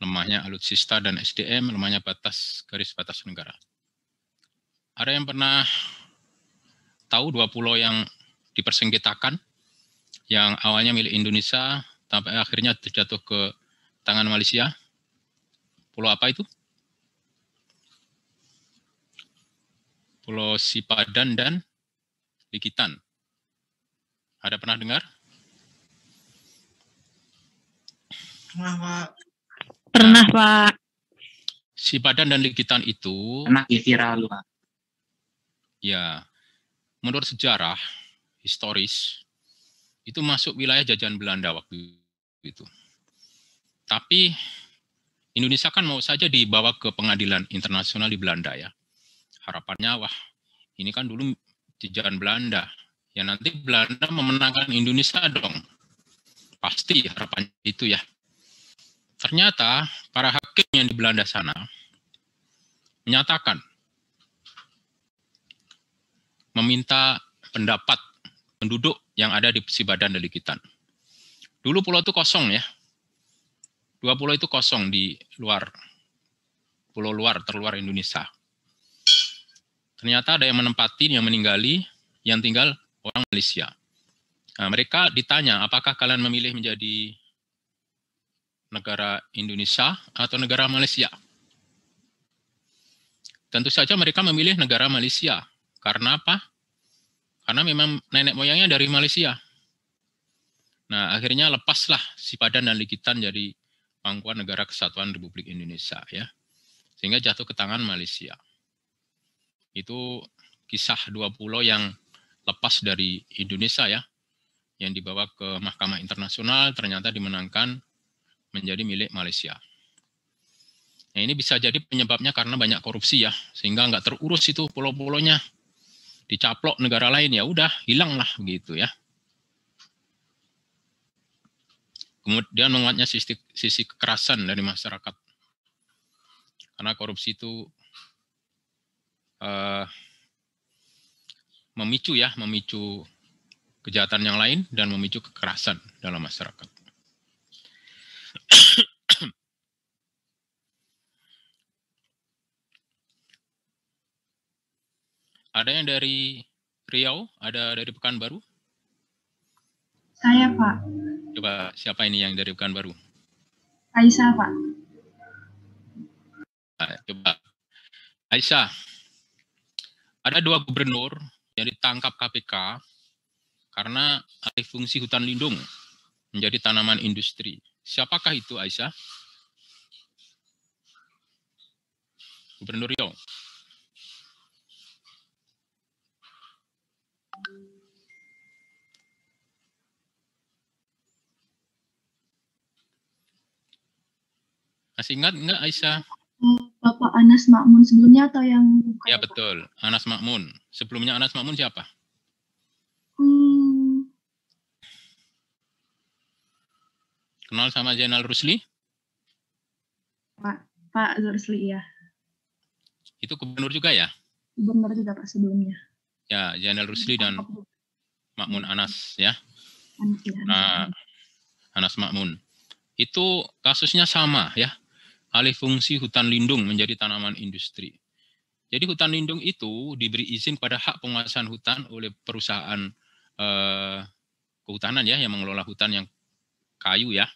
lemahnya alutsista dan SDM, lemahnya garis batas negara. Ada yang pernah tahu 2 pulau yang dipersengketakan, yang awalnya milik Indonesia, sampai akhirnya terjatuh ke tangan Malaysia? Pulau apa itu? Pulau Sipadan dan Likitan. Ada pernah dengar? Pernah, Pak. Pernah, Pak. Sipadan dan Likitan itu, Pernah viral, Pak. ya, menurut sejarah historis, itu masuk wilayah jajahan Belanda waktu itu. Tapi Indonesia kan mau saja dibawa ke pengadilan internasional di Belanda ya. Harapannya, wah ini kan dulu jajahan Belanda. Ya nanti Belanda memenangkan Indonesia dong. Pasti harapannya itu ya. Ternyata para hakim yang di Belanda sana menyatakan, meminta pendapat penduduk yang ada di Sipadan dan Likitan. Dulu pulau itu kosong ya. 2 pulau itu kosong di luar, pulau luar, terluar Indonesia. Ternyata ada yang menempati, yang meninggali, yang tinggal orang Malaysia. Nah, mereka ditanya, apakah kalian memilih menjadi negara Indonesia atau negara Malaysia? Tentu saja mereka memilih negara Malaysia. Karena apa? Karena memang nenek moyangnya dari Malaysia. Nah, akhirnya lepaslah Sipadan dan Likitan jadi pangkuan negara kesatuan Republik Indonesia ya. Sehingga jatuh ke tangan Malaysia. Itu kisah 2 pulau yang lepas dari Indonesia ya. Yang dibawa ke Mahkamah Internasional ternyata dimenangkan menjadi milik Malaysia. Nah, ini bisa jadi penyebabnya karena banyak korupsi ya. Sehingga nggak terurus itu pulau-pulaunya. Dicaplok negara lain ya udah hilanglah begitu ya. Kemudian menguatnya sisi kekerasan dari masyarakat. Karena korupsi itu memicu kejahatan yang lain dan memicu kekerasan dalam masyarakat. Ada yang dari Riau, ada dari Pekanbaru? Saya, Pak. Coba siapa ini yang dari Pekanbaru? Aisyah, Pak. Nah, coba Aisyah, ada 2 gubernur yang ditangkap KPK karena alih fungsi hutan lindung menjadi tanaman industri. Siapakah itu Aisyah? Gubernur Riau. Masih ingat enggak Aisyah? Bapak Anas Makmun sebelumnya atau yang... Ya betul, Anas Makmun. Sebelumnya Anas Makmun siapa? Kenal sama Zainal Rusli? Pak Rusli ya. Itu gubernur juga ya? Gubernur juga Pak sebelumnya. Ya, Zainal Rusli dan Makmun Anas ya. Nah, Anas Makmun. Itu kasusnya sama ya. Alih fungsi hutan lindung menjadi tanaman industri. Jadi hutan lindung itu diberi izin pada hak penguasaan hutan oleh perusahaan kehutanan ya, yang mengelola hutan yang kayu ya.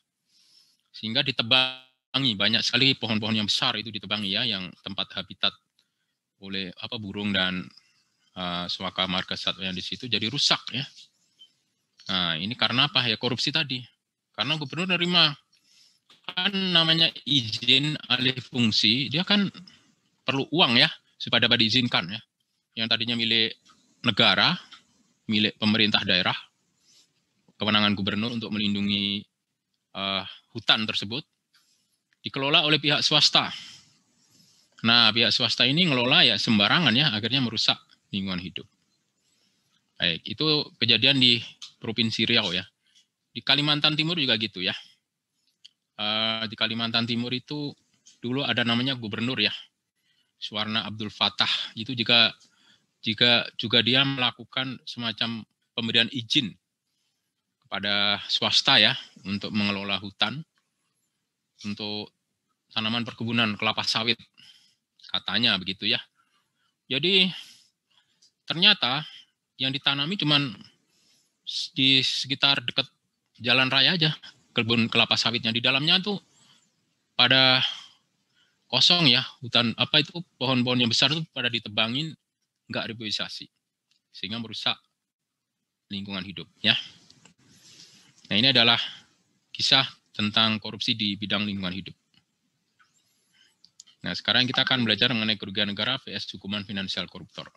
Sehingga ditebangi, banyak sekali pohon-pohon yang besar itu ditebangi ya, yang tempat habitat oleh burung dan suaka marga satwa yang di situ jadi rusak ya. Nah, ini karena apa? Ya korupsi tadi. Karena gubernur nerima kan namanya izin alih fungsi, dia kan perlu uang ya supaya dapat diizinkan ya. Yang tadinya milik negara, milik pemerintah daerah, kewenangan gubernur untuk melindungi hutan tersebut dikelola oleh pihak swasta. Nah, pihak swasta ini ngelola ya sembarangan ya, akhirnya merusak lingkungan hidup. Baik, itu kejadian di Provinsi Riau ya. Di Kalimantan Timur juga gitu ya. Di Kalimantan Timur itu dulu ada namanya gubernur ya, Suwarna Abdul Fattah. Itu juga dia melakukan semacam pemberian izin kepada swasta ya untuk mengelola hutan, untuk tanaman perkebunan kelapa sawit. Katanya begitu ya. Jadi ternyata yang ditanami cuman di sekitar dekat jalan raya aja, kebun kelapa sawitnya. Di dalamnya tuh pada kosong ya, hutan apa itu, pohon-pohon yang besar tuh pada ditebangin, nggak reboisasi, sehingga merusak lingkungan hidup ya. Nah, ini adalah kisah tentang korupsi di bidang lingkungan hidup. Nah, sekarang kita akan belajar mengenai kerugian negara vs hukuman finansial koruptor.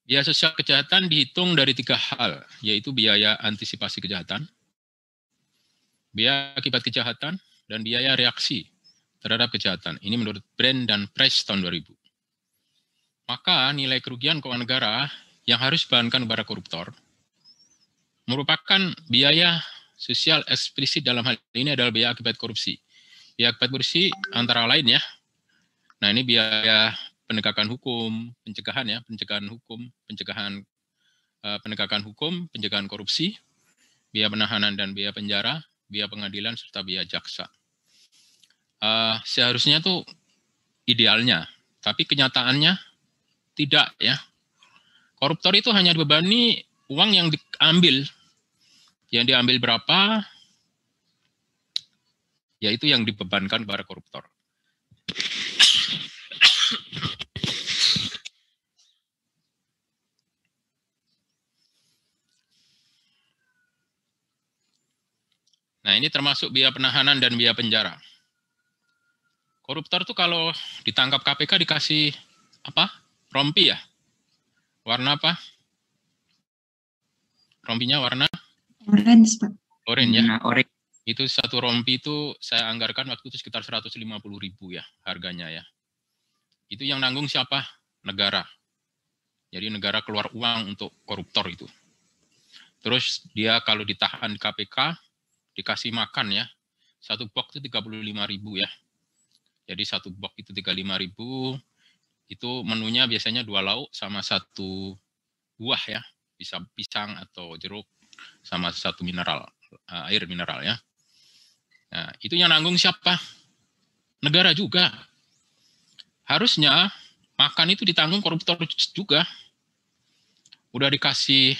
Biaya sosial kejahatan dihitung dari 3 hal, yaitu biaya antisipasi kejahatan, biaya akibat kejahatan, dan biaya reaksi terhadap kejahatan. Ini menurut Brand dan Price tahun 2000. Maka nilai kerugian keuangan negara yang harus dibebankan kepada koruptor merupakan biaya sosial eksplisit. Dalam hal ini adalah biaya akibat korupsi. Biaya akibat korupsi antara lain ya. Nah, ini biaya penegakan hukum, pencegahan ya, pencegahan hukum, penegakan hukum, pencegahan korupsi, biaya penahanan dan biaya penjara, biaya pengadilan, serta biaya jaksa. Seharusnya tuh idealnya, tapi kenyataannya tidak ya. Koruptor itu hanya dibebani uang yang diambil. Yang diambil berapa, yaitu yang dibebankan kepada koruptor. Nah, ini termasuk biaya penahanan dan biaya penjara. Koruptor tuh kalau ditangkap KPK dikasih apa? Rompi ya? Warna apa? Rompinya warna? Orange, Pak. Oranye ya? Nah, orange. Itu satu rompi itu saya anggarkan waktu itu sekitar 150.000 ya harganya ya. Itu yang nanggung siapa? Negara. Jadi negara keluar uang untuk koruptor itu. Terus dia kalau ditahan di KPK, dikasih makan ya. Satu box itu 35.000 ya. Jadi satu box itu 35.000. Itu menunya biasanya 2 lauk sama 1 buah ya. Bisa pisang atau jeruk sama 1 mineral, air mineral ya. Nah, itu yang nanggung siapa? Negara juga. Harusnya makan itu ditanggung koruptor juga. Udah dikasih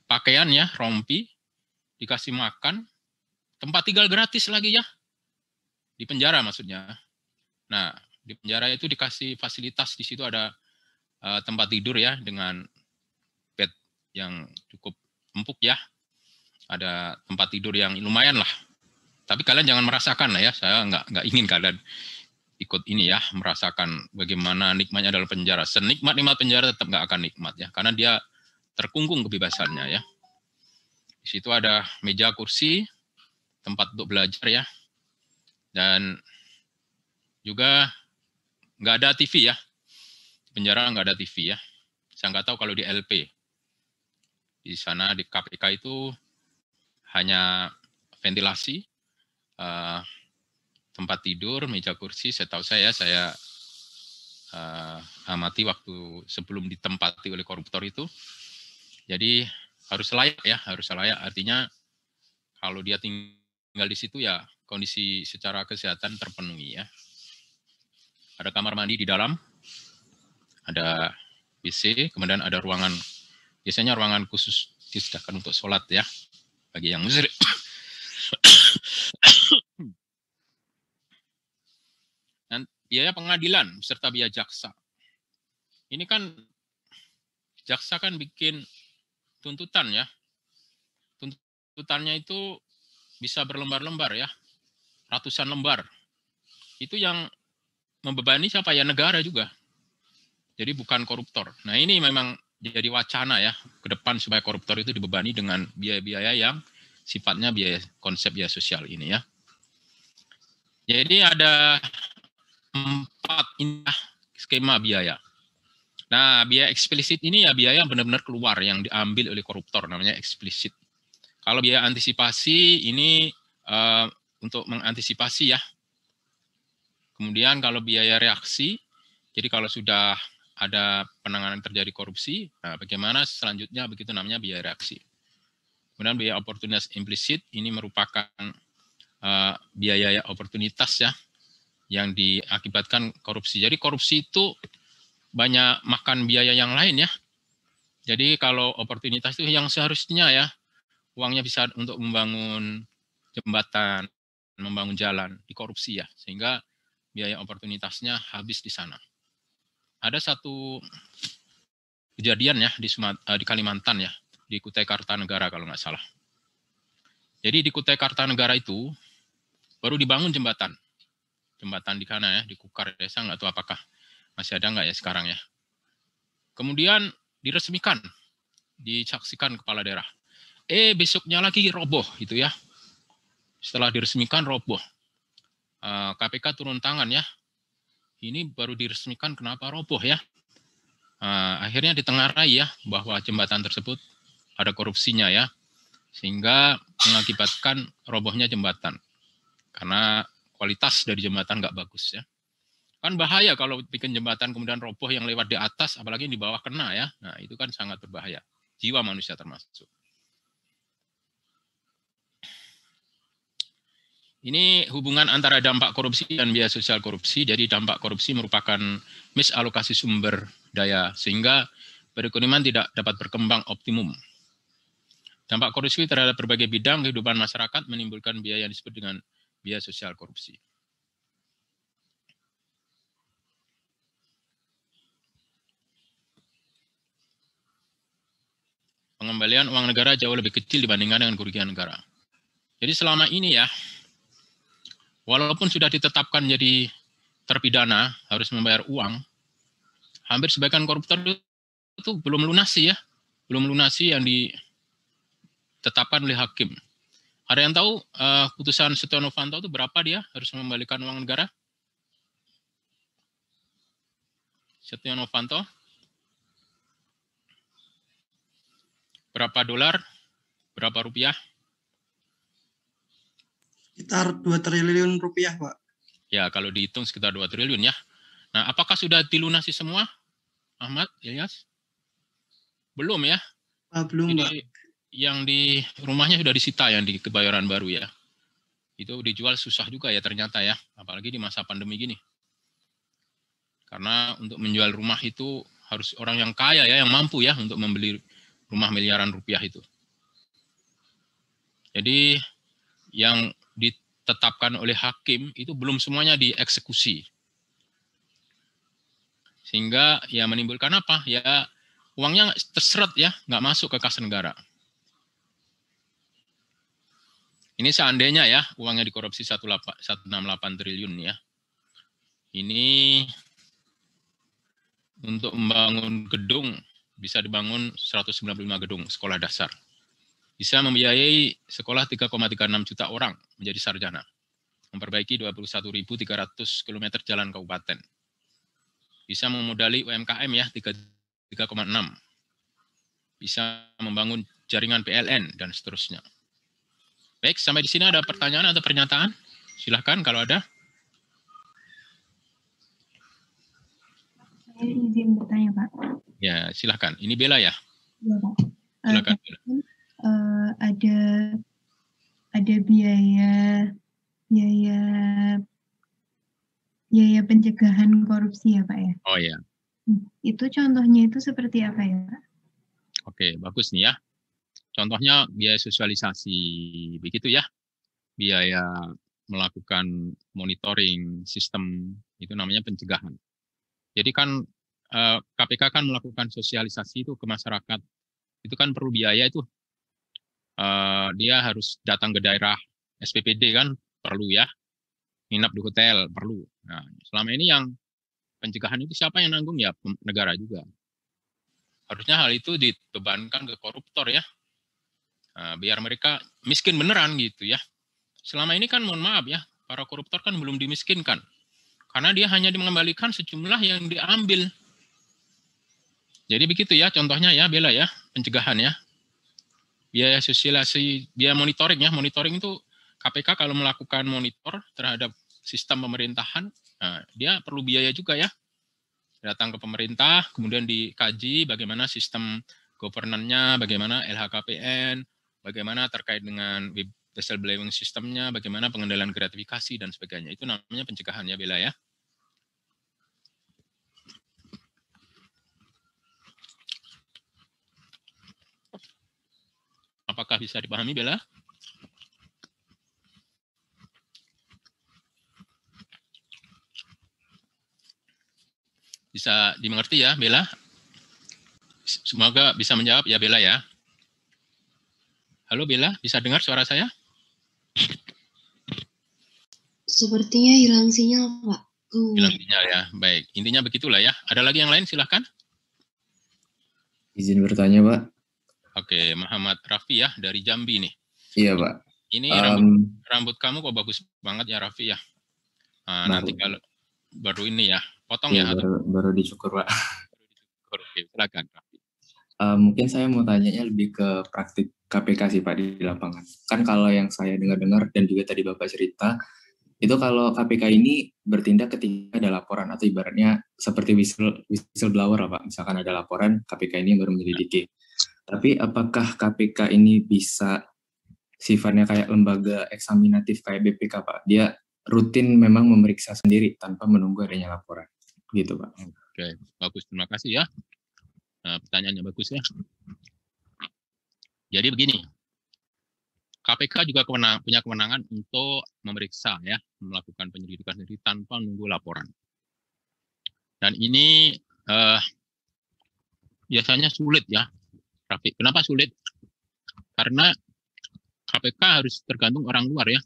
pakaian ya, rompi, dikasih makan, tempat tinggal gratis lagi ya. Di penjara maksudnya. Nah, di penjara itu dikasih fasilitas, di situ ada tempat tidur ya dengan bed yang cukup empuk ya. Ada tempat tidur yang lumayan lah. Tapi kalian jangan merasakan lah ya. Saya nggak ingin kalian ikut ini ya, merasakan bagaimana nikmatnya dalam penjara. Senikmat-nikmat penjara tetap nggak akan nikmat ya, karena dia terkungkung kebebasannya ya. Di situ ada meja, kursi, tempat untuk belajar ya, dan juga nggak ada TV ya. Di penjara nggak ada TV ya. Saya nggak tahu kalau di LP. Di sana di KPK itu hanya ventilasi, tempat tidur, meja kursi. Setahu saya amati waktu sebelum ditempati oleh koruptor itu. Jadi harus layak ya, harus layak. Artinya kalau dia tinggal di situ ya kondisi secara kesehatan terpenuhi ya. Ada kamar mandi di dalam, ada WC, kemudian ada ruangan, biasanya ruangan khusus disediakan untuk sholat ya, bagi yang muslim. Dan biaya pengadilan serta biaya jaksa. Ini kan jaksa kan bikin tuntutan ya. Tuntutannya itu bisa berlembar-lembar ya, ratusan lembar. Itu yang membebani siapa ya? Negara juga. Jadi bukan koruptor. Nah, ini memang jadi wacana ya ke depan supaya koruptor itu dibebani dengan biaya-biaya yang sifatnya konsep biaya sosial ini ya. Jadi ada 4 skema biaya. Nah, biaya eksplisit ini ya biaya yang benar-benar keluar yang diambil oleh koruptor, namanya eksplisit. Kalau biaya antisipasi ini untuk mengantisipasi ya. Kemudian kalau biaya reaksi, jadi kalau sudah ada penanganan terjadi korupsi, nah bagaimana selanjutnya, begitu namanya biaya reaksi. Kemudian biaya oportunitas implisit ini merupakan biaya oportunitas ya yang diakibatkan korupsi. Jadi korupsi itu banyak makan biaya yang lain ya. Jadi kalau oportunitas itu yang seharusnya ya uangnya bisa untuk membangun jembatan, membangun jalan, dikorupsi ya, sehingga biaya oportunitasnya habis di sana. Ada satu kejadian ya di Kalimantan ya, di Kutai Kartanegara kalau nggak salah. Jadi di Kutai Kartanegara itu baru dibangun jembatan di sana ya, di Kukar desa, nggak tahu apakah masih ada nggak ya sekarang ya. Kemudian diresmikan, disaksikan kepala daerah. Besoknya lagi roboh gitu ya. Setelah diresmikan roboh. KPK turun tangan ya. Ini baru diresmikan kenapa roboh ya. Akhirnya ditengarai ya bahwa jembatan tersebut ada korupsinya ya. Sehingga mengakibatkan robohnya jembatan. Karena kualitas dari jembatan nggak bagus ya. Kan bahaya kalau bikin jembatan kemudian roboh yang lewat di atas, apalagi di bawah kena ya. Nah itu kan sangat berbahaya. Jiwa manusia termasuk. Ini hubungan antara dampak korupsi dan biaya sosial korupsi. Jadi dampak korupsi merupakan misalokasi sumber daya sehingga perekonomian tidak dapat berkembang optimum. Dampak korupsi terhadap berbagai bidang kehidupan masyarakat menimbulkan biaya yang disebut dengan biaya sosial korupsi. Pengembalian uang negara jauh lebih kecil dibandingkan dengan kerugian negara. Jadi selama ini ya, walaupun sudah ditetapkan jadi terpidana, harus membayar uang, hampir sebagian koruptor itu belum lunasi ya. Belum lunasi yang ditetapkan oleh hakim. Ada yang tahu putusan Setia Novanto itu berapa dia harus mengembalikan uang negara? Setia Novanto? Berapa dolar? Berapa rupiah? Sekitar 2 triliun rupiah, Pak. Ya, kalau dihitung sekitar 2 triliun ya. Nah, apakah sudah dilunasi semua, Ahmad, Ilyas? Belum ya? Belum, Jadi, Pak. yang di rumahnya sudah disita yang di Kebayoran Baru ya. Itu dijual susah juga ya ternyata ya. Apalagi di masa pandemi gini. Karena untuk menjual rumah itu harus orang yang kaya ya, yang mampu ya untuk membeli rumah miliaran rupiah itu. Jadi yang ditetapkan oleh hakim itu belum semuanya dieksekusi. Sehingga ya menimbulkan apa? Ya uangnya terseret ya, nggak masuk ke kas negara. Ini seandainya ya uangnya dikorupsi 168 triliun ya. Ini untuk membangun gedung bisa dibangun 195 gedung sekolah dasar. Bisa membiayai sekolah 3,36 juta orang menjadi sarjana. Memperbaiki 21.300 km jalan kabupaten. Bisa memodali UMKM ya 3,6. Bisa membangun jaringan PLN dan seterusnya. Baik, sampai di sini ada pertanyaan atau pernyataan? Silahkan kalau ada. Saya izin bertanya, Pak. Ya, silahkan. Ini Bella ya? Iya, Pak. Silakan. Ada biaya pencegahan korupsi ya, Pak ya? Oh ya. Itu contohnya itu seperti apa ya, Pak? Oke, bagus nih ya. Contohnya biaya sosialisasi, begitu ya. Biaya melakukan monitoring sistem, itu namanya pencegahan. Jadi kan KPK kan melakukan sosialisasi itu ke masyarakat. Itu kan perlu biaya itu. Dia harus datang ke daerah SPPD kan, perlu ya. Nginap di hotel, perlu. Nah, selama ini yang pencegahan itu siapa yang nanggung? Ya negara juga. Harusnya hal itu dibebankan ke koruptor ya. Biar mereka miskin beneran gitu ya. Selama ini kan mohon maaf ya, para koruptor kan belum dimiskinkan. Karena dia hanya mengembalikan sejumlah yang diambil. Jadi begitu ya contohnya ya Bella ya, pencegahan ya. Biaya sosialisasi, biaya monitoring ya. Monitoring itu KPK kalau melakukan monitor terhadap sistem pemerintahan, nah, dia perlu biaya juga ya. datang ke pemerintah, kemudian dikaji bagaimana sistem governance-nya, bagaimana LHKPN, bagaimana terkait dengan whistleblowing sistemnya, bagaimana pengendalian gratifikasi dan sebagainya. Itu namanya pencegahan ya Bella ya. Apakah bisa dipahami Bella? Bisa dimengerti ya Bella? Semoga bisa menjawab ya Bella ya. Halo Bella, bisa dengar suara saya? Sepertinya hilang sinyal, Pak. Hilang sinyal ya, baik. Intinya begitulah ya. Ada lagi yang lain silahkan. Izin bertanya, Pak. Oke, Muhammad Raffi ya dari Jambi nih. Iya, Pak. Ini rambut kamu kok bagus banget ya Raffi ya. Nah, nanti kalau baru ini ya, potong ya. Baru dicukur, Pak. Oke, silakan Raffi. Mungkin saya mau tanyanya lebih ke praktik KPK sih Pak di lapangan. Kan kalau yang saya dengar-dengar dan juga tadi Bapak cerita, itu kalau KPK ini bertindak ketika ada laporan atau ibaratnya seperti whistleblower Pak. Misalkan ada laporan, KPK ini baru menyelidiki. Tapi apakah KPK ini bisa sifatnya kayak lembaga eksaminatif kayak BPK Pak? Dia rutin memang memeriksa sendiri tanpa menunggu adanya laporan. Gitu Pak. Oke, bagus. Terima kasih ya. Nah, pertanyaannya bagus ya. Jadi begini, KPK juga punya kewenangan untuk memeriksa ya, melakukan penyelidikan sendiri tanpa menunggu laporan. Dan ini biasanya sulit ya, Rafi. Kenapa sulit? Karena KPK harus tergantung orang luar ya.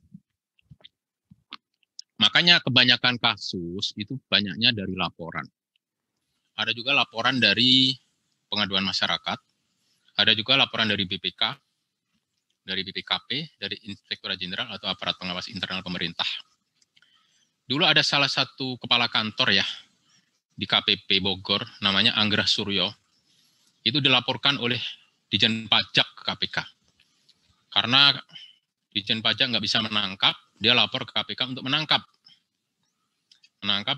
Makanya kebanyakan kasus itu banyaknya dari laporan. Ada juga laporan dari pengaduan masyarakat, ada juga laporan dari BPK, dari BPKP, dari Inspektorat Jenderal atau aparat pengawas internal pemerintah. Dulu ada salah satu kepala kantor ya di KPP Bogor, namanya Anggrah Suryo. Itu dilaporkan oleh Dijen Pajak ke KPK. Karena Dijen Pajak nggak bisa menangkap, dia lapor ke KPK untuk menangkap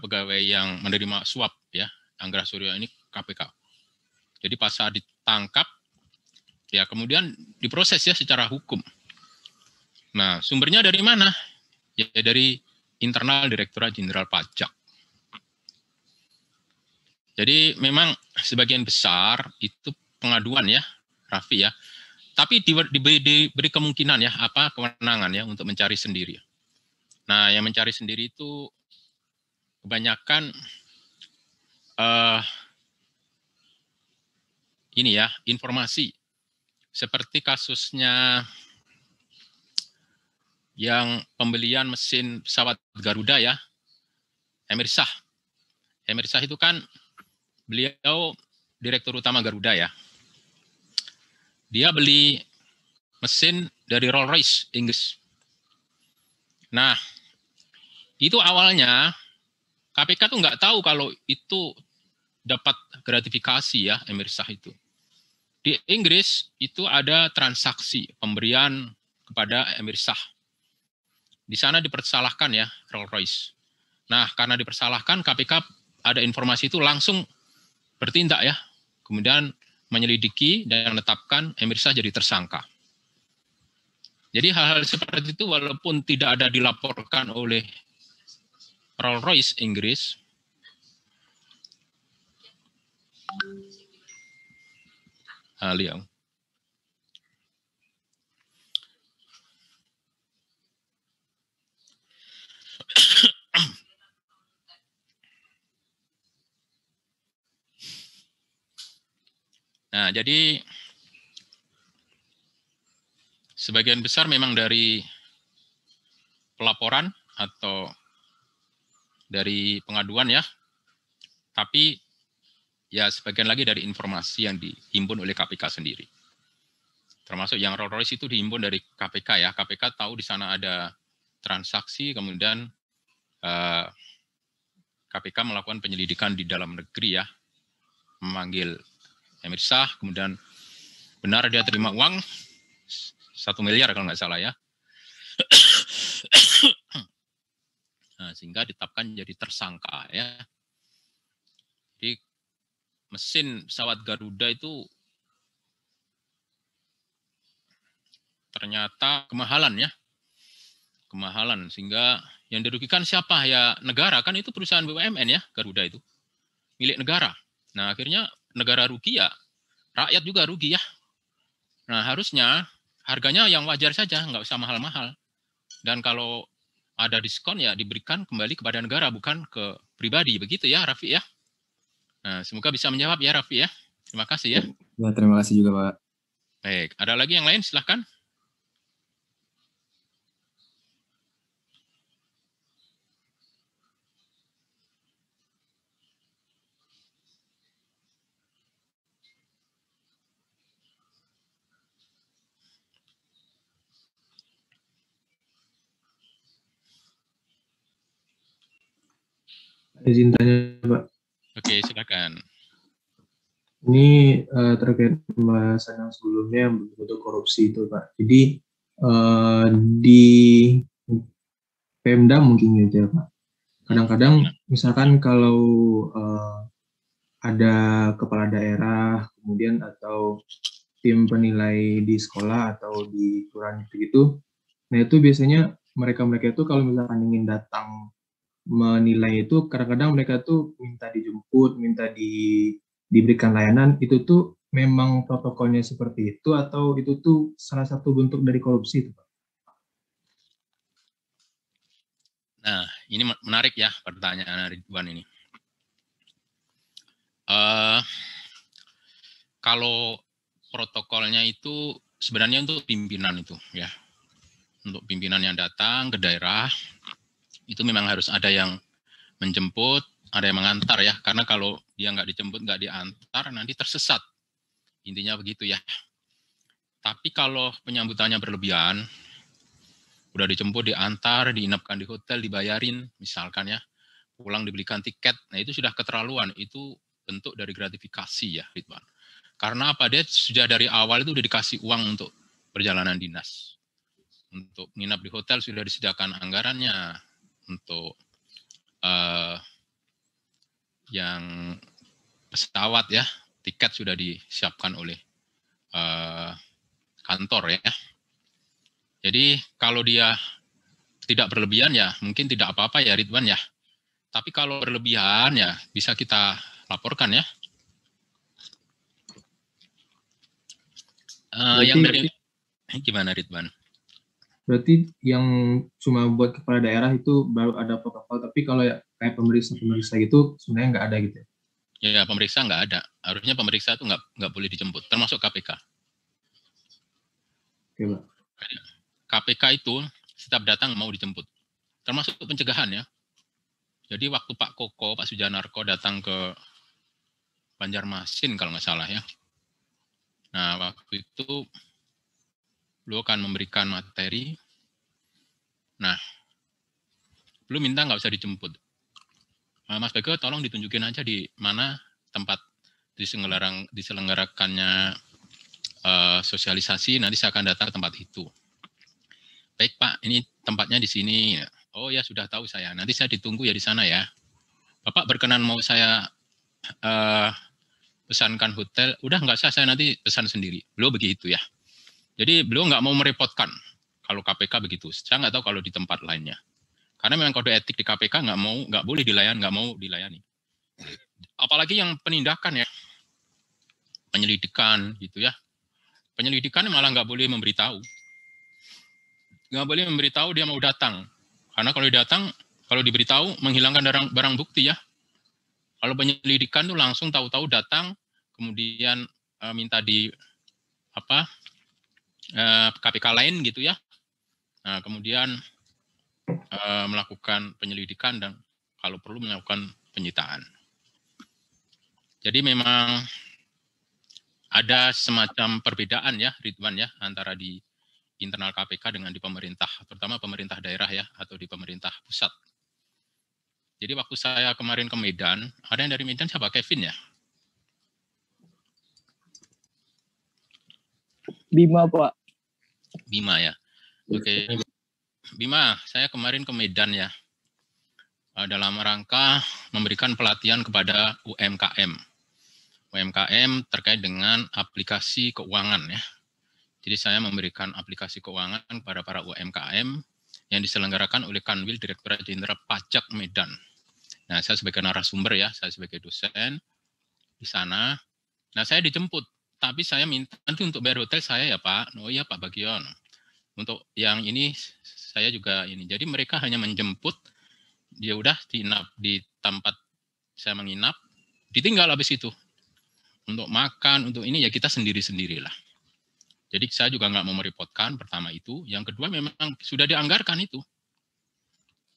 pegawai yang menerima suap ya. Anggrah Suryo ini KPK. Jadi pas saat ditangkap, ya kemudian diproses ya secara hukum. Nah, sumbernya dari mana? Ya dari internal Direktorat Jenderal Pajak. Jadi memang sebagian besar itu pengaduan ya, Raffi ya. Tapi diberi kemungkinan ya, apa kewenangan ya untuk mencari sendiri. Nah, yang mencari sendiri itu kebanyakan ini ya, informasi. Seperti kasusnya yang pembelian mesin pesawat Garuda ya, Emir Shah. Emir Shah itu kan beliau Direktur Utama Garuda ya. Dia beli mesin dari Rolls-Royce, Inggris. Nah, itu awalnya KPK tuh nggak tahu kalau itu dapat gratifikasi ya, Emir Shah itu. Di Inggris itu ada transaksi pemberian kepada Emir Shah. Di sana dipersalahkan ya Rolls-Royce. Nah, karena dipersalahkan KPK ada informasi itu langsung bertindak ya. Kemudian menyelidiki dan menetapkan Emir Shah jadi tersangka. Jadi hal-hal seperti itu walaupun tidak ada dilaporkan oleh Rolls-Royce Inggris, Liang. Nah, jadi sebagian besar memang dari pelaporan atau dari pengaduan ya, tapi ya sebagian lagi dari informasi yang dihimpun oleh KPK sendiri. Termasuk yang Rolls-Royce itu dihimpun dari KPK ya. KPK tahu di sana ada transaksi, kemudian KPK melakukan penyelidikan di dalam negeri ya, memanggil Emir Shah, kemudian benar dia terima uang 1 miliar kalau nggak salah ya. Nah, sehingga ditetapkan jadi tersangka ya. Jadi mesin pesawat Garuda itu ternyata kemahalan ya. Kemahalan, sehingga yang dirugikan siapa? Ya negara, kan itu perusahaan BUMN ya, Garuda itu. Milik negara. Nah akhirnya negara rugi ya, rakyat juga rugi ya. Nah harusnya harganya yang wajar saja, nggak usah mahal-mahal. Dan kalau ada diskon ya diberikan kembali kepada negara, bukan ke pribadi. Begitu ya Raffi ya. Nah semoga bisa menjawab ya Raffi ya. Terima kasih ya. Ya, terima kasih juga Pak. Baik, ada lagi yang lain? Silahkan. Izin tanya Pak, Oke, silakan. ini terkait pembahasan yang sebelumnya yang bentuk korupsi itu Pak. Jadi di Pemda mungkin gitu ya Pak. Kadang-kadang misalkan kalau ada kepala daerah, kemudian atau tim penilai di sekolah atau di kelurahan gitu, nah itu biasanya mereka-mereka itu kalau misalkan ingin datang menilai itu, kadang-kadang mereka tuh minta dijemput, minta diberikan layanan, itu tuh memang protokolnya seperti itu atau itu tuh salah satu bentuk dari korupsi itu Pak? Nah, ini menarik ya pertanyaan Ridwan ini. Kalau protokolnya itu sebenarnya untuk pimpinan itu ya. Untuk pimpinan yang datang ke daerah, itu memang harus ada yang menjemput, ada yang mengantar ya. Karena kalau dia nggak dijemput, nggak diantar, nanti tersesat. Intinya begitu ya. Tapi kalau penyambutannya berlebihan, udah dijemput, diantar, diinapkan di hotel, dibayarin, misalkan ya, pulang dibelikan tiket, nah itu sudah keterlaluan, itu bentuk dari gratifikasi ya, Ridwan. Karena apa? Dia sudah dari awal itu udah dikasih uang untuk perjalanan dinas. Untuk nginap di hotel sudah disediakan anggarannya, untuk yang pesawat ya, tiket sudah disiapkan oleh kantor ya. Jadi kalau dia tidak berlebihan ya mungkin tidak apa-apa ya Ridwan ya. Tapi kalau berlebihan ya bisa kita laporkan ya. Yang dari gimana Ridwan? Berarti yang cuma buat kepala daerah itu baru ada protokol, tapi kalau ya kayak pemeriksa gitu sebenarnya nggak ada gitu ya? Ya pemeriksa nggak ada. Harusnya pemeriksa itu nggak boleh dijemput, termasuk KPK. Oke Pak. KPK itu setiap datang mau dijemput, termasuk pencegahan ya. Jadi waktu Pak Koko, Pak Sujanarko datang ke Banjarmasin kalau nggak salah ya. Nah waktu itu beliau akan memberikan materi. Nah, belum minta nggak usah dijemput. Mas Bego tolong ditunjukin aja di mana tempat diselenggarakannya sosialisasi, nanti saya akan datang ke tempat itu. Baik Pak, ini tempatnya di sini. Oh ya sudah tahu saya, nanti saya ditunggu ya di sana ya. Bapak berkenan mau saya pesankan hotel, udah nggak usah, saya nanti pesan sendiri. Beliau begitu ya. Jadi beliau nggak mau merepotkan. Kalau KPK begitu, saya nggak tahu kalau di tempat lainnya. Karena memang kode etik di KPK nggak boleh nggak mau dilayani. Apalagi yang penindakan ya, penyelidikan gitu ya. Penyelidikan malah nggak boleh memberitahu. Nggak boleh memberitahu dia mau datang. Karena kalau datang, kalau diberitahu menghilangkan barang bukti ya. Kalau penyelidikan tuh langsung tahu-tahu datang, kemudian minta di KPK lain gitu ya. Nah, kemudian melakukan penyelidikan dan kalau perlu melakukan penyitaan. Jadi memang ada semacam perbedaan ya Ridwan ya antara di internal KPK dengan di pemerintah, terutama pemerintah daerah ya atau di pemerintah pusat. Jadi waktu saya kemarin ke Medan, ada yang dari Medan siapa? Kevin ya? Bima Pak. Bima ya. Oke. Bima, saya kemarin ke Medan ya. Dalam rangka memberikan pelatihan kepada UMKM. UMKM terkait dengan aplikasi keuangan ya. Jadi saya memberikan aplikasi keuangan kepada para UMKM yang diselenggarakan oleh Kanwil Direktorat Jenderal Pajak Medan. Nah, saya sebagai narasumber ya, saya sebagai dosen di sana. Nah, saya dijemput, tapi saya minta nanti untuk bayar hotel saya ya Pak. Oh iya Pak Bagion. Untuk yang ini saya juga ini. Jadi mereka hanya menjemput, dia udah di tempat saya menginap, ditinggal habis itu. Untuk makan, untuk ini ya kita sendiri-sendirilah. Jadi saya juga nggak mau merepotkan, pertama itu. Yang kedua memang sudah dianggarkan itu.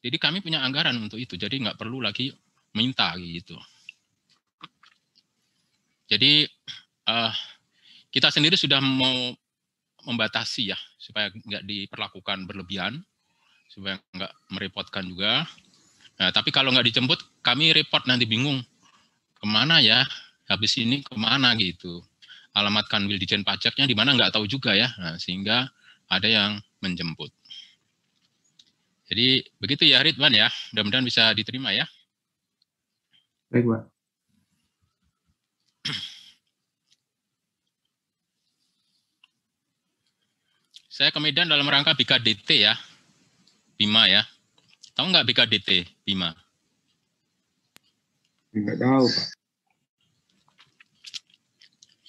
Jadi kami punya anggaran untuk itu, jadi nggak perlu lagi minta gitu. Jadi kita sendiri sudah mau membatasi ya, supaya nggak diperlakukan berlebihan, supaya nggak merepotkan juga. Nah, tapi kalau nggak dijemput, kami repot nanti bingung. Kemana ya, habis ini kemana gitu. Alamat Kanwil Dijen Pajaknya di mana nggak tahu juga ya, nah, sehingga ada yang menjemput. Jadi begitu ya Ridwan ya, mudah-mudahan bisa diterima ya. Baik, Pak. Saya ke Medan dalam rangka BKDT ya, Bima ya. Tahu nggak BKDT, Bima? Nggak tahu, Pak.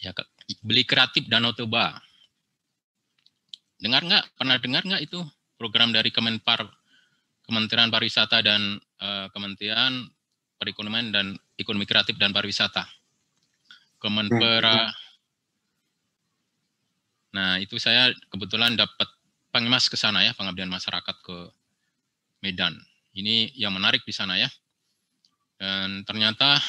Ya, Beli Kreatif Danau Toba. Dengar nggak? Pernah dengar nggak itu program dari Kementerian Pariwisata dan Kementerian Perekonomian dan Ekonomi Kreatif dan Pariwisata? Kemenpora. Nah, itu saya kebetulan dapat Pangmas ke sana ya, pengabdian masyarakat ke Medan. Ini yang menarik di sana ya. Dan ternyata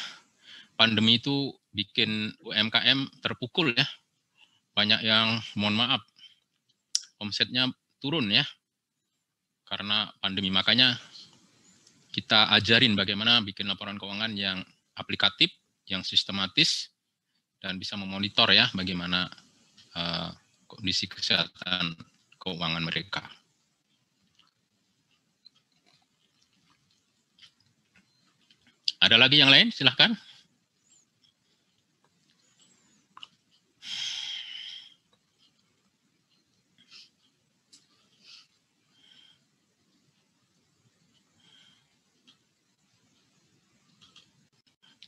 pandemi itu bikin UMKM terpukul ya. Banyak yang, mohon maaf, omsetnya turun ya. Karena pandemi. Makanya kita ajarin bagaimana bikin laporan keuangan yang aplikatif, yang sistematis, dan bisa memonitor ya bagaimana kondisi kesehatan keuangan mereka. Ada lagi yang lain? Silahkan.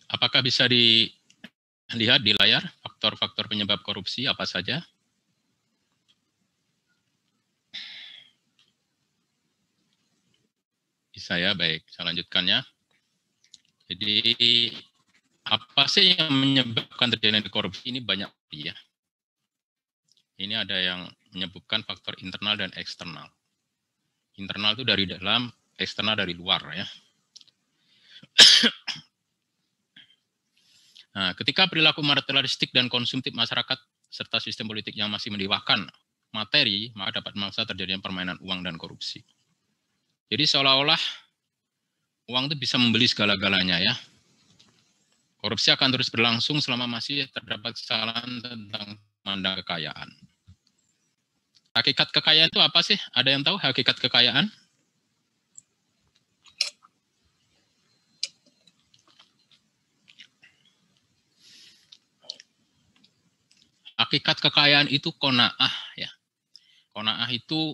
Apakah bisa dilihat di layar faktor-faktor penyebab korupsi apa saja? Bisa ya, baik. Saya lanjutkan ya. Jadi apa sih yang menyebabkan terjadinya korupsi ini banyak ya. Ini ada yang menyebabkan faktor internal dan eksternal. Internal itu dari dalam, eksternal dari luar ya. Nah, ketika perilaku materialistik dan konsumtif masyarakat serta sistem politik yang masih mendewakan materi, maka dapat memaksa terjadinya permainan uang dan korupsi. Jadi seolah-olah uang itu bisa membeli segala-galanya ya. Korupsi akan terus berlangsung selama masih terdapat kesalahan tentang mandang kekayaan. Hakikat kekayaan itu apa sih? Ada yang tahu hakikat kekayaan? Hakikat kekayaan itu qanaah ya. Qanaah itu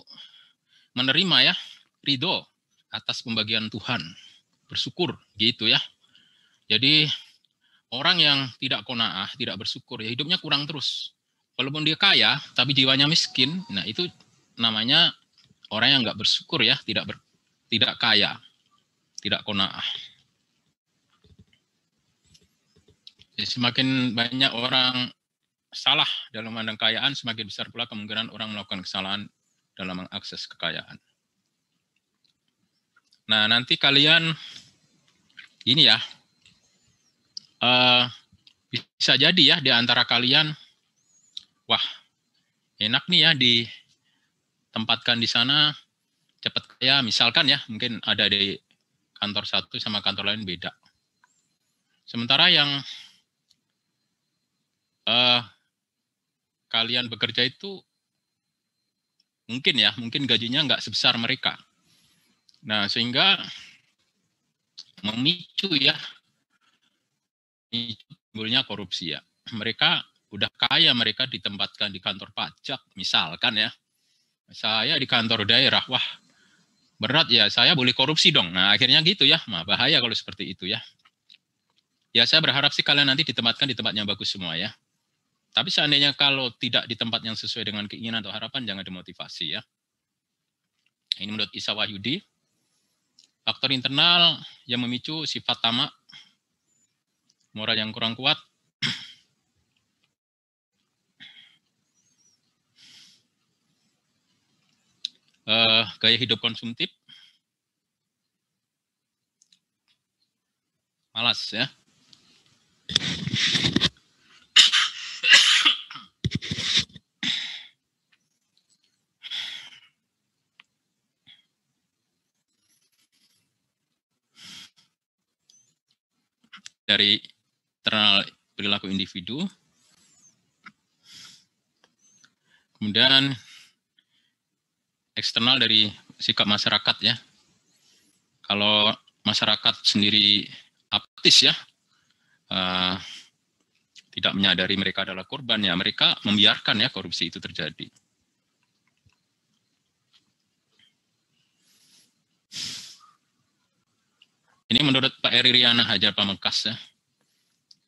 menerima ya, ridho atas pembagian Tuhan, bersyukur gitu ya. Jadi orang yang tidak qanaah, tidak bersyukur ya hidupnya kurang terus. Walaupun dia kaya tapi jiwanya miskin, nah itu namanya orang yang nggak bersyukur ya, tidak kaya, tidak qanaah. Jadi semakin banyak orang salah dalam memandang kekayaan, semakin besar pula kemungkinan orang melakukan kesalahan dalam mengakses kekayaan. Nah, nanti kalian ini ya, bisa jadi ya di antara kalian, wah enak nih ya ditempatkan di sana, cepat kaya, misalkan ya, mungkin ada di kantor satu sama kantor lain beda. Sementara yang kalian bekerja itu mungkin gajinya nggak sebesar mereka. Nah, sehingga memicu timbulnya korupsi ya. Mereka udah kaya, mereka ditempatkan di kantor pajak misalkan ya. Saya di kantor daerah, wah berat ya, saya boleh korupsi dong. Nah akhirnya gitu ya, bahaya kalau seperti itu ya. Ya saya berharap sih kalian nanti ditempatkan di tempat yang bagus semua ya. Tapi seandainya kalau tidak di tempat yang sesuai dengan keinginan atau harapan, jangan dimotivasi ya. Ini menurut Isa Wahyudi. Faktor internal yang memicu sifat tamak, moral yang kurang kuat, gaya hidup konsumtif, malas ya. Dari internal perilaku individu, kemudian eksternal dari sikap masyarakat ya. Kalau masyarakat sendiri apatis ya, tidak menyadari mereka adalah korban ya, mereka membiarkan ya korupsi itu terjadi. Ini menurut Pak Eri Riana Hajar Pamengkas ya.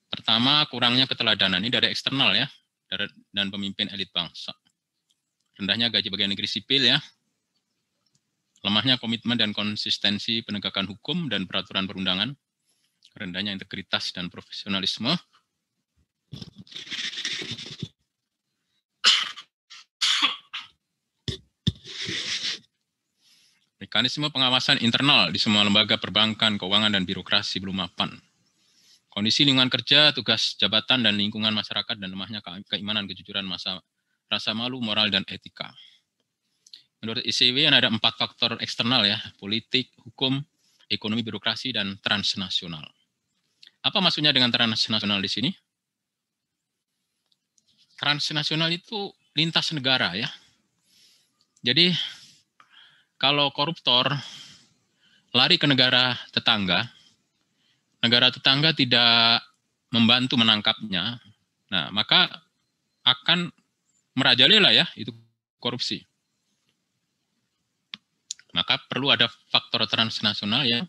Pertama, kurangnya keteladanan ini dari eksternal ya, dan pemimpin elit bangsa. Rendahnya gaji pegawai negeri sipil ya. Lemahnya komitmen dan konsistensi penegakan hukum dan peraturan perundangan. Rendahnya integritas dan profesionalisme. Mekanisme pengawasan internal di semua lembaga perbankan, keuangan, dan birokrasi belum mapan. Kondisi lingkungan kerja, tugas jabatan, dan lingkungan masyarakat, dan lemahnya keimanan, kejujuran, rasa malu, moral, dan etika. Menurut ICW ada 4 faktor eksternal ya, politik, hukum, ekonomi, birokrasi, dan transnasional. Apa maksudnya dengan transnasional di sini? Transnasional itu lintas negara ya. Jadi kalau koruptor lari ke negara tetangga tidak membantu menangkapnya, nah maka akan merajalela ya itu korupsi. Maka perlu ada faktor transnasional yang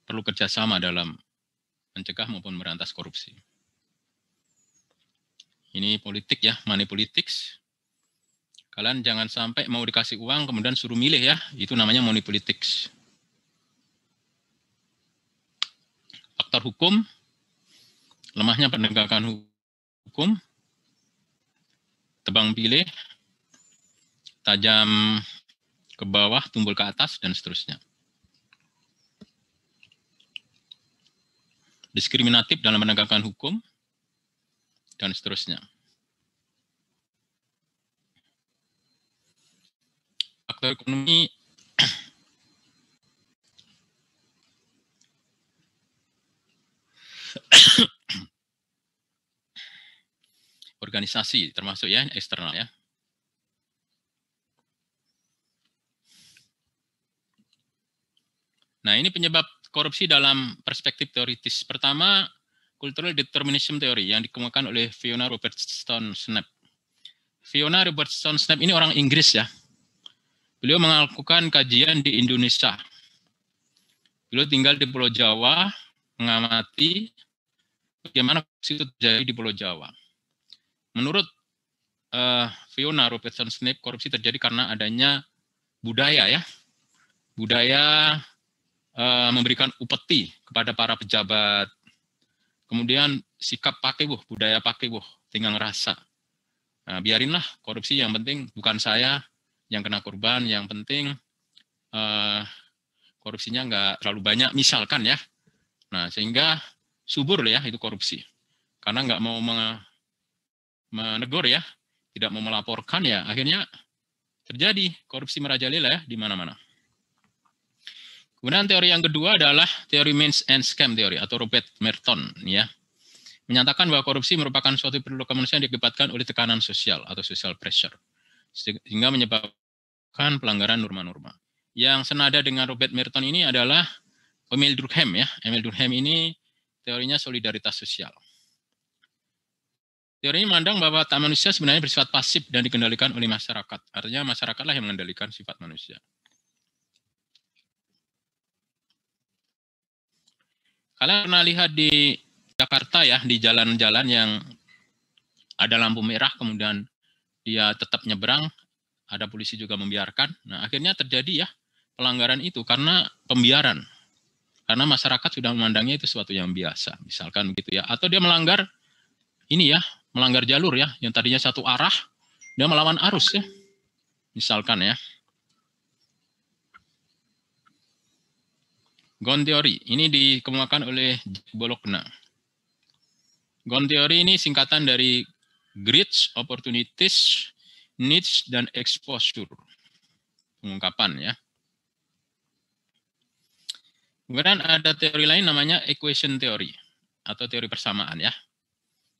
perlu kerjasama dalam mencegah maupun merantas korupsi. Ini politik ya, money politics. Kalian jangan sampai mau dikasih uang kemudian suruh milih ya, itu namanya money politics. Faktor hukum, lemahnya penegakan hukum, tebang pilih, tajam ke bawah, tumbul ke atas, dan seterusnya. Diskriminatif dalam penegakan hukum, dan seterusnya. Faktor ekonomi, organisasi termasuk ya eksternal ya. Nah, ini penyebab korupsi dalam perspektif teoritis. Pertama, cultural determinism theory yang dikemukakan oleh Fiona Robertson-Snape. Fiona Robertson-Snape ini orang Inggris ya. Beliau melakukan kajian di Indonesia. Beliau tinggal di Pulau Jawa, mengamati bagaimana korupsi itu terjadi di Pulau Jawa. Menurut Fiona Robertson-Snape, korupsi terjadi karena adanya budaya ya. Budaya memberikan upeti kepada para pejabat. Kemudian sikap pakai budaya pakai tinggal ngerasa. Nah, biarinlah korupsi, yang penting bukan saya yang kena korban, yang penting korupsinya nggak terlalu banyak misalkan ya. Nah, sehingga subur ya itu korupsi. Karena nggak mau menegur ya, tidak mau melaporkan ya, akhirnya terjadi korupsi merajalela ya di mana-mana. Kemudian teori yang kedua adalah teori means and scam theory atau Robert Merton ya. Menyatakan bahwa korupsi merupakan suatu perilaku manusia yang diakibatkan oleh tekanan sosial atau social pressure sehingga menyebabkan pelanggaran norma-norma. Yang senada dengan Robert Merton ini adalah Emil Durkheim ya. Emil Durkheim ini teorinya solidaritas sosial. Teori ini memandang bahwa watak manusia sebenarnya bersifat pasif dan dikendalikan oleh masyarakat. Artinya masyarakatlah yang mengendalikan sifat manusia. Kalian pernah lihat di Jakarta ya, di jalan-jalan yang ada lampu merah, kemudian dia tetap nyebrang, ada polisi juga membiarkan. Nah, akhirnya terjadi ya pelanggaran itu karena pembiaran. Karena masyarakat sudah memandangnya itu sesuatu yang biasa, misalkan begitu ya. Atau dia melanggar ini ya, melanggar jalur ya, yang tadinya satu arah, dia melawan arus ya, misalkan ya. Ghosn Theory, ini dikemukakan oleh Bologna. Ghosn Theory ini singkatan dari Greeds, Opportunities, Needs, dan Exposure. Pengungkapan ya. Kemudian ada teori lain namanya Equation Theory, atau teori persamaan ya.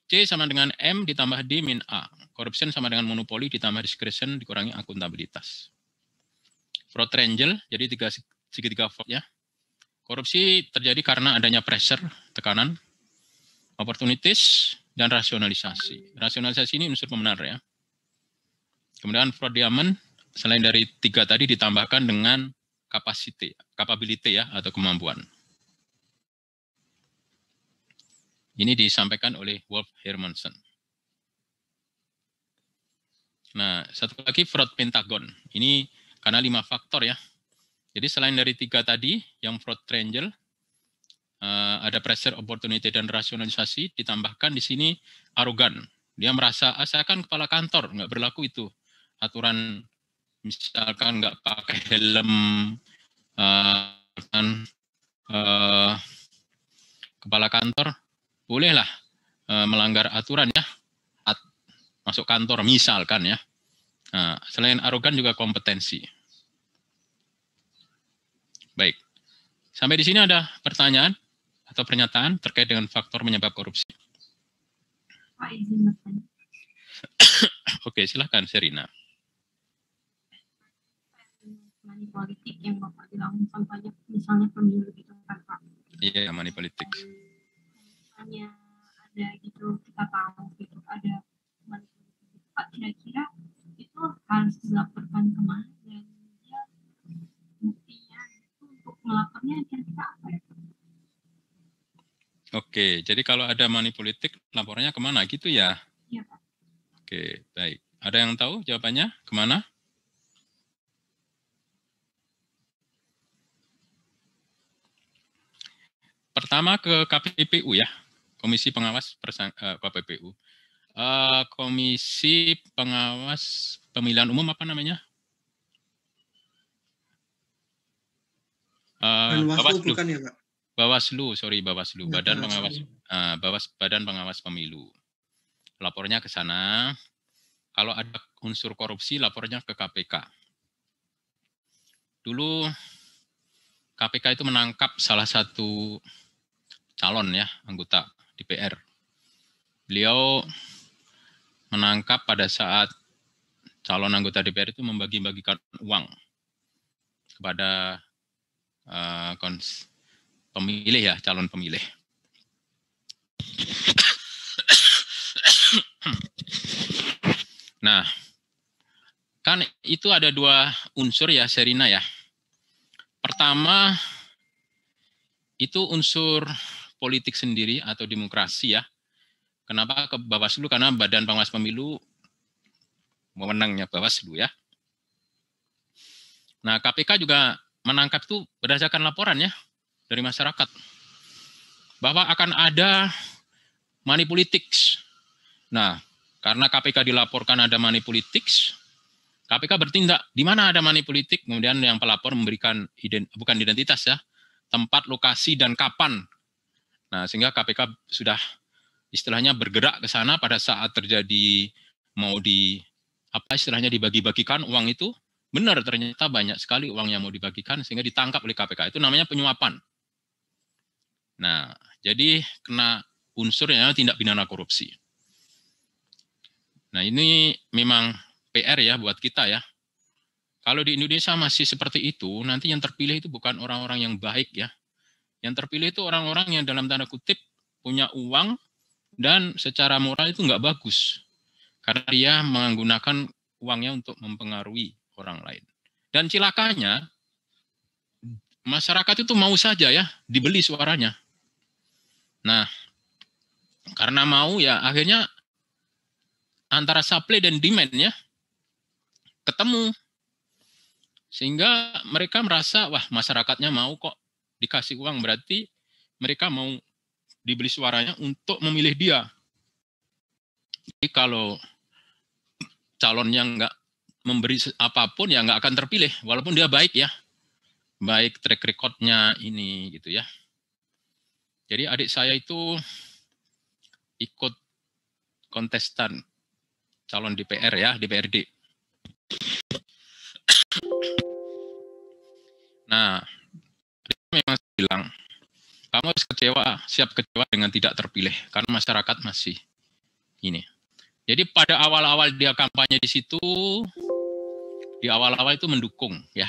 C sama dengan M ditambah D min A. Corruption sama dengan monopoli ditambah discretion dikurangi akuntabilitas. Fraud triangle, jadi segitiga fraud ya. Korupsi terjadi karena adanya pressure, tekanan, opportunities, dan rasionalisasi. Rasionalisasi ini unsur pembenar ya. Kemudian fraud diamond, selain dari 3 tadi ditambahkan dengan capability ya, atau kemampuan. Ini disampaikan oleh Wolf Hermansen. Nah, satu lagi fraud pentagon. Ini karena 5 faktor ya. Jadi selain dari 3 tadi, yang fraud triangle, ada pressure, opportunity, dan rasionalisasi, ditambahkan di sini arogan. Dia merasa, saya kan kepala kantor, nggak berlaku itu. Aturan, misalkan nggak pakai helm, kepala kantor, bolehlah melanggar aturan ya, masuk kantor misalkan ya. Nah, selain arogan juga kompetensi. Baik, sampai di sini ada pertanyaan atau pernyataan terkait dengan faktor penyebab korupsi. Pak, izin bertanya. Oke, silahkan Serina. Money politik yang Bapak bilang, contohnya misalnya pemilu gitu kan Pak. Iya, money politik. Misalnya ada gitu, kita tahu gitu, ada money politik. Pak, kira-kira itu harus dilaporkan kemana dan dia buktinya itu untuk melapornya kira-kira apa ya? Oke, jadi kalau ada money politik, laporannya kemana gitu ya? Iya Pak. Oke, baik. Ada yang tahu jawabannya kemana? Pertama ke KPPU ya, Komisi Pengawas KPPU. Komisi Pengawas Pemilihan Umum apa namanya? Bawaslu bukan ya Pak? Bawaslu, sorry Bawaslu, Ya, Badan Bawaslu. Pengawas Badan Pengawas Pemilu. Lapornya ke sana. Kalau ada unsur korupsi, lapornya ke KPK. Dulu KPK itu menangkap salah satu calon ya, anggota DPR. Beliau menangkap pada saat calon anggota DPR itu membagi-bagikan uang kepada pemilih ya, calon pemilih. Nah, kan itu ada 2 unsur ya, Serina ya. Pertama, itu unsur politik sendiri atau demokrasi ya. Kenapa ke Bawaslu? Karena Badan Pengawas Pemilu wewenangnya Bawaslu ya. Nah, KPK juga menangkap itu berdasarkan laporan ya dari masyarakat bahwa akan ada money politics. Nah, karena KPK dilaporkan ada money politics, KPK bertindak di mana ada money politik, kemudian yang pelapor memberikan bukan identitas ya, tempat, lokasi, dan kapan. Nah, sehingga KPK sudah istilahnya bergerak ke sana pada saat terjadi mau dibagi-bagikan uang itu. Benar, ternyata banyak sekali uang yang mau dibagikan sehingga ditangkap oleh KPK. Itu namanya penyuapan. Nah, jadi kena unsurnya tindak pidana korupsi. Nah, ini memang PR ya buat kita ya. Kalau di Indonesia masih seperti itu, nanti yang terpilih itu bukan orang-orang yang baik ya. Yang terpilih itu orang-orang yang dalam tanda kutip punya uang Dan secara moral itu nggak bagus. Karena dia menggunakan uangnya untuk mempengaruhi orang lain. Dan cilakanya, masyarakat itu mau saja ya dibeli suaranya. Nah, karena mau ya akhirnya antara supply dan demand ya ketemu. Sehingga mereka merasa, wah masyarakatnya mau kok dikasih uang, berarti mereka mau dibeli suaranya untuk memilih dia. Jadi kalau calonnya nggak memberi apapun ya nggak akan terpilih, walaupun dia baik ya. Baik track record-nya ini gitu ya. Jadi adik saya itu ikut kontestan calon DPR ya, DPRD. Nah, dia memang bilang, kamu harus siap kecewa dengan tidak terpilih, karena masyarakat masih ini. Jadi pada awal-awal dia kampanye di situ, di awal-awal itu mendukung ya.